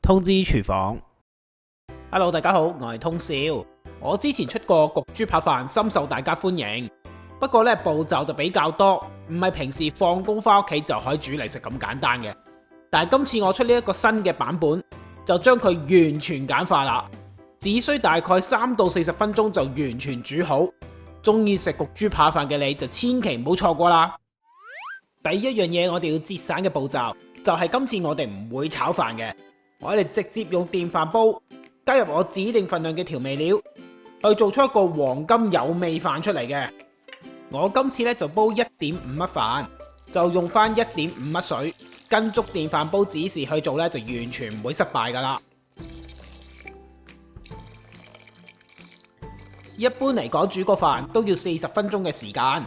通知廚房。Hello， 大家好，我係通少。我之前出過焗豬扒飯，深受大家歡迎。不過呢，步驟就比較多，唔係平時放工翻屋企就可以煮嚟食咁簡單嘅。但係今次我出呢一個新嘅版本，就將佢完全簡化啦，只需大概3到40分鐘就完全煮好。中意食焗豬扒飯嘅你就千祈唔好錯過啦。第一樣嘢我哋要節省嘅步驟，就係今次我哋唔會炒飯嘅，我哋直接用電飯煲加入我指定份量嘅調味料，去做出一個黃金有味飯出嚟嘅。我今次咧就煲1.5乜飯，就用翻1.5乜水，跟足電飯煲指示去做咧，就完全唔會失敗噶啦。一般嚟講，煮個飯都要40分鐘嘅時間。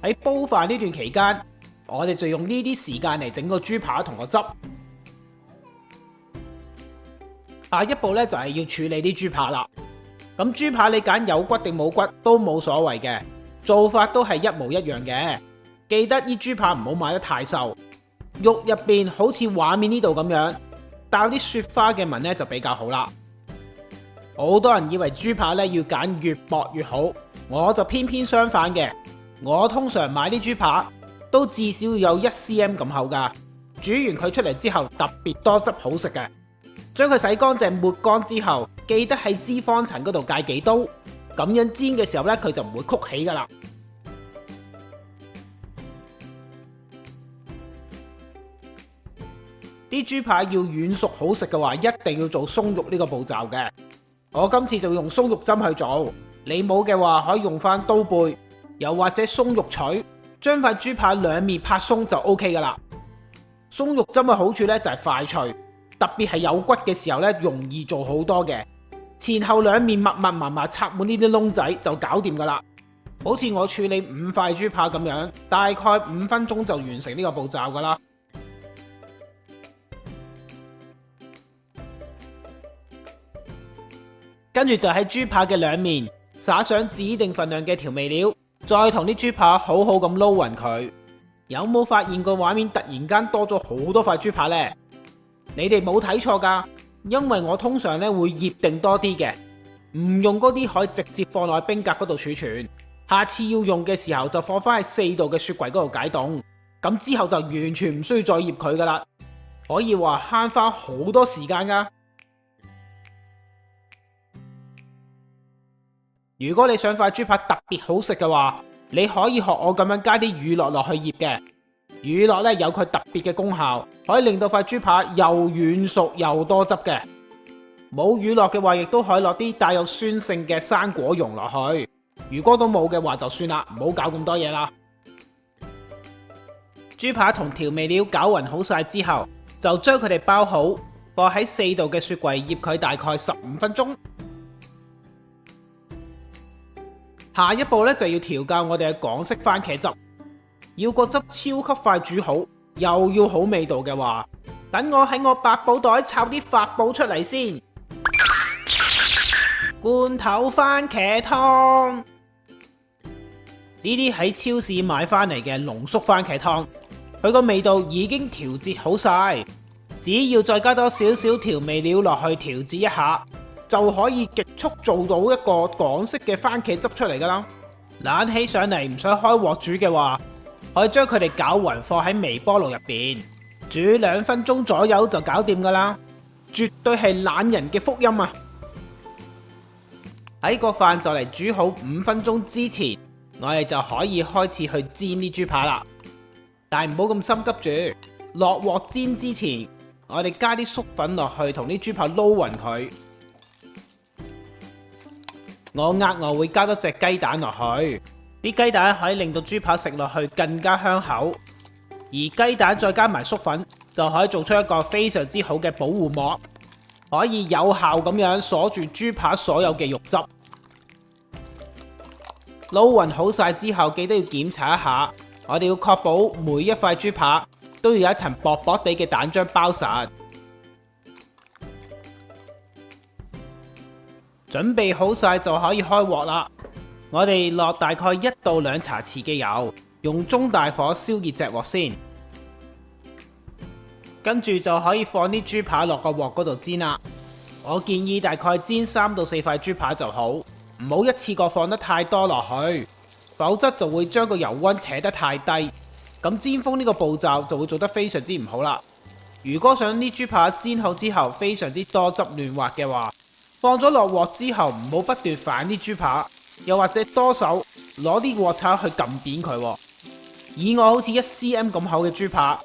喺煲飯呢段期間，我哋就用呢啲時間嚟整個豬扒同個汁。下一步咧就係要處理啲豬扒啦。咁豬扒你揀有骨定冇骨都冇所謂嘅，做法都係一模一樣嘅。記得啲豬扒唔好買得太瘦，肉入邊好似畫面呢度咁樣，帶啲雪花嘅紋咧就比較好啦。好多人以為豬扒咧要揀越薄越好，我就偏偏相反嘅。我通常買啲豬扒都至少要有1cm 咁厚噶，煮完佢出嚟之後特別多汁好食嘅。將佢洗乾淨抹乾之後，記得喺脂肪層嗰度界幾刀，咁樣煎嘅時候咧佢就唔會曲起噶啦。啲豬扒要軟熟好食嘅話，一定要做鬆肉呢個步驟嘅。我今次就用鬆肉針去做，你冇嘅話可以用翻刀背，又或者鬆肉錘，將塊豬扒兩面拍鬆就 OK 噶啦。鬆肉針嘅好處咧就係快脆，特別係有骨嘅時候咧容易做好多嘅，前後兩面密密麻麻插滿呢啲窿仔就搞掂噶啦。好似我處理5塊豬扒咁樣，大概5分鐘就完成呢個步驟噶啦。跟住就喺豬扒嘅兩面撒上指定份量嘅調味料，再同啲豬扒好好咁撈勻佢。有冇發現個畫面突然間多咗好多塊豬扒呢？你哋冇睇錯噶，因為我通常咧會醃定多啲嘅，唔用嗰啲可以直接放落冰格嗰度儲存。下次要用嘅時候就放翻喺4度嘅雪櫃嗰度解凍，咁之後就完全唔需要再醃佢噶啦，可以話慳翻好多時間噶。如果你想塊豬扒特別好食嘅話，你可以學我咁樣加啲乳酪落去醃嘅。乳酪咧有佢特別嘅功效，可以令到塊豬扒又軟熟又多汁嘅。冇乳酪嘅話，亦都可以落啲帶有酸性嘅生果蓉落去。如果都冇嘅話就算啦，唔好搞咁多嘢啦。豬扒同調味料攪勻好晒之後，就將佢哋包好，放喺4度嘅雪櫃醃佢大概15分鐘。下一步咧就要調校我哋嘅港式番茄汁，要個汁超級快煮好，又要好味道嘅話，等我喺我百寶袋抄啲法寶出嚟先。罐頭番茄湯，呢啲喺超市買翻嚟嘅濃縮番茄湯，佢個味道已經調節好晒，只要再加多少少調味料落去調節一下，就可以極速做到一個港式嘅番茄汁出嚟噶啦。懶起上嚟唔想開鑊煮嘅話，可以將佢哋攪勻放喺微波爐入邊，煮2分鐘左右就搞掂噶啦，絕對係懶人嘅福音啊！喺個飯就嚟煮好5分鐘之前，我哋就可以開始去煎啲豬扒啦。但係唔好咁心急住，落鑊煎之前，我哋加啲粟粉落去，同啲豬扒撈勻佢。我額外會加多隻雞蛋落去，啲雞蛋可以令到豬扒食落去更加香口，而雞蛋再加埋粟粉就可以做出一個非常之好嘅保護膜，可以有效咁樣鎖住豬扒所有嘅肉汁。撈勻好晒之後，記得要檢查一下，我哋要確保每一塊豬扒都要有一層薄薄地嘅蛋漿包實。準備好晒就可以開鑊啦。我哋落大概1到2茶匙嘅油，用中大火燒熱隻鑊先。跟住就可以放啲豬扒落個鑊嗰度煎啦。我建議大概煎3到4塊豬扒就好，唔好一次過放得太多落去，否則就會將個油溫扯得太低，咁煎封呢個步驟就會做得非常之唔好啦。如果想啲豬扒煎好之後非常之多汁嫩滑嘅話，放咗落鑊之後唔好不斷反啲豬扒，又或者多手攞啲鑊鏟去撳扁佢。以我好似1cm 咁厚嘅豬扒，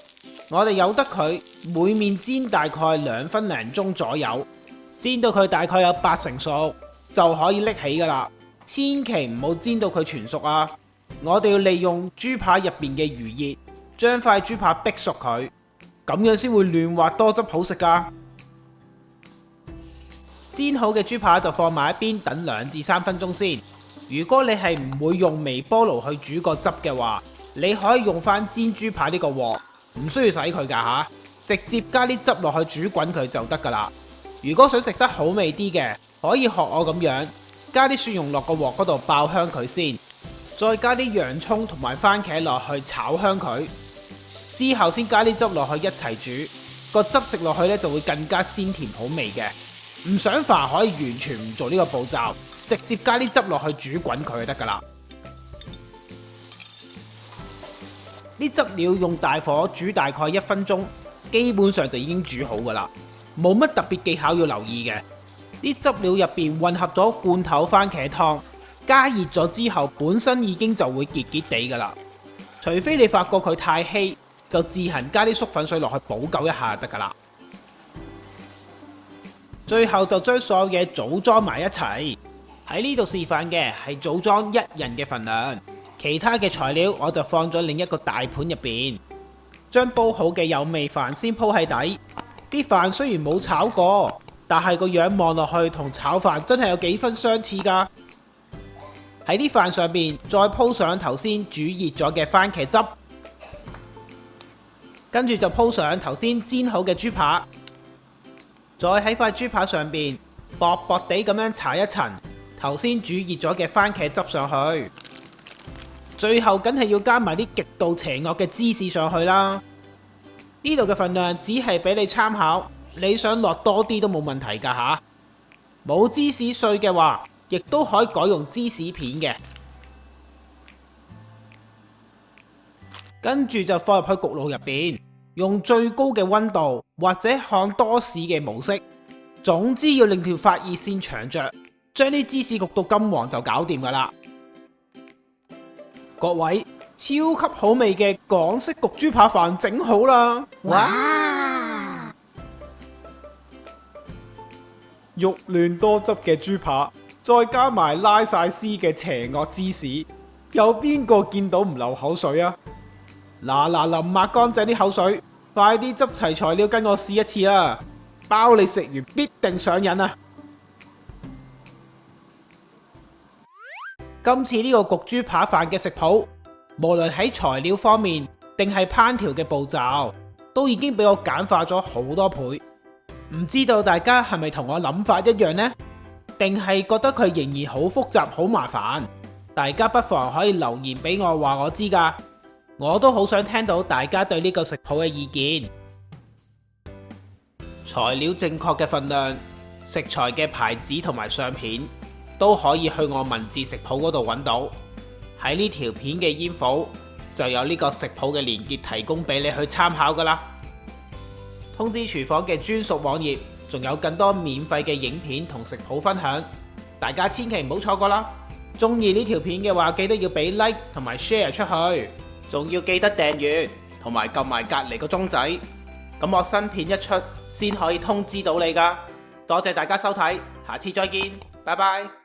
我哋由得佢每面煎大概2分零鐘左右，煎到佢大概有80%熟就可以拎起噶啦。千祈唔好煎到佢全熟啊！我哋要利用豬扒入邊嘅餘熱，將塊豬扒逼熟佢，咁樣先會嫩滑多汁好食噶。煎好嘅豬扒就放埋一邊等2至3分鐘先。如果你係唔會用微波爐去煮個汁嘅話，你可以用翻煎豬扒呢個鑊，唔需要洗佢噶吓，直接加啲汁落去煮滾佢就得噶啦。如果想食得好味啲嘅，可以學我咁樣，加啲蒜蓉落個鑊嗰度爆香佢先，再加啲洋蔥同埋番茄落去炒香佢，之後先加啲汁落去一齊煮，個汁食落去呢就會更加鮮甜好味嘅。唔想煩可以完全唔做呢個步驟，直接加啲汁落去煮滾佢就得噶啦。啲汁料用大火煮大概1分鐘，基本上就已經煮好噶啦，冇乜特別技巧要留意嘅。啲汁料入邊混合咗罐頭番茄湯，加熱咗之後本身已經就會結結地噶啦，除非你發覺佢太稀，就自行加啲粟粉水落去補救一下就得噶啦。最後就將所有嘢組裝埋一齊。喺呢度示範嘅係組裝1人嘅份量，其他嘅材料我就放咗另一個大盤入邊。將煲好嘅有味飯先鋪喺底，啲飯雖然冇炒過，但係個樣望落去同炒飯真係有幾分相似噶。喺啲飯上邊再鋪上頭先煮熱咗嘅番茄汁，跟住就鋪上頭先煎好嘅豬扒，再喺塊豬扒上邊薄薄地咁樣搽一層頭先煮熱咗嘅番茄汁上去，最後梗係要加埋啲極度邪惡嘅芝士上去啦。呢度嘅份量只係俾你參考，你想落多啲都冇問題噶吓。冇芝士碎嘅話，亦都可以改用芝士片嘅。跟住就放入去焗爐入邊，用最高嘅溫度或者看多士嘅模式，總之要令條發熱線長着，將啲芝士焗到金黃就搞掂噶啦。各位，超級好味嘅港式焗豬扒飯整好啦！哇！肉嫩多汁嘅豬扒，再加埋拉晒絲嘅邪惡芝士，有邊個見到唔流口水啊？嗱，臨抹乾淨啲口水，快啲執齊材料跟我試一次啦！包你食完必定上癮啊！今次呢個焗豬扒飯嘅食譜，無論喺材料方面定係烹調嘅步驟，都已經俾我簡化咗好多倍。唔知道大家係咪同我諗法一樣呢？定係覺得佢仍然好複雜好麻煩？大家不妨可以留言俾我話我知噶，我都好想聽到大家對呢個食譜嘅意見。材料正確嘅份量、食材嘅牌子同埋相片，都可以去我文字食譜嗰度揾到。喺呢條片嘅煙火就有呢個食譜嘅連結提供俾你去參考噶啦。通知廚房嘅專屬網頁仲有更多免費嘅影片同食譜分享，大家千祈唔好錯過啦！中意呢條片嘅話，記得要俾 like 同埋 share 出去，仲要記得訂閱同埋撳埋隔離個鐘仔，咁我新片一出先可以通知到你噶。多謝大家收睇，下次再見，拜拜。